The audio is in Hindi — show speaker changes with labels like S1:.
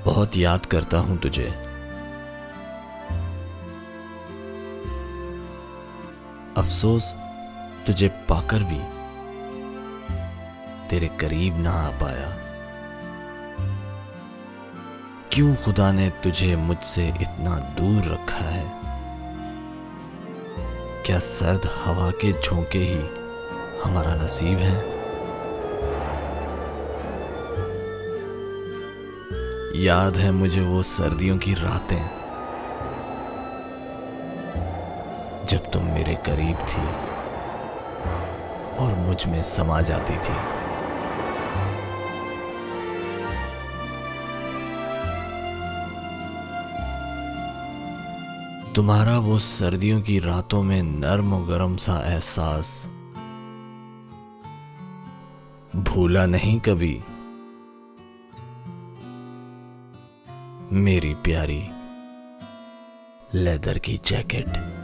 S1: बहुत याद करता हूं तुझे। अफसोस तुझे पाकर भी तेरे करीब ना आ पाया। क्यों खुदा ने तुझे मुझसे इतना दूर रखा है? क्या सर्द हवा के झोंके ही हमारा नसीब है? याद है मुझे वो सर्दियों की रातें जब तुम मेरे करीब थी और मुझ में समा जाती थी। तुम्हारा वो सर्दियों की रातों में नर्म और गरम सा एहसास भूला नहीं कभी, मेरी प्यारी लेदर की जैकेट।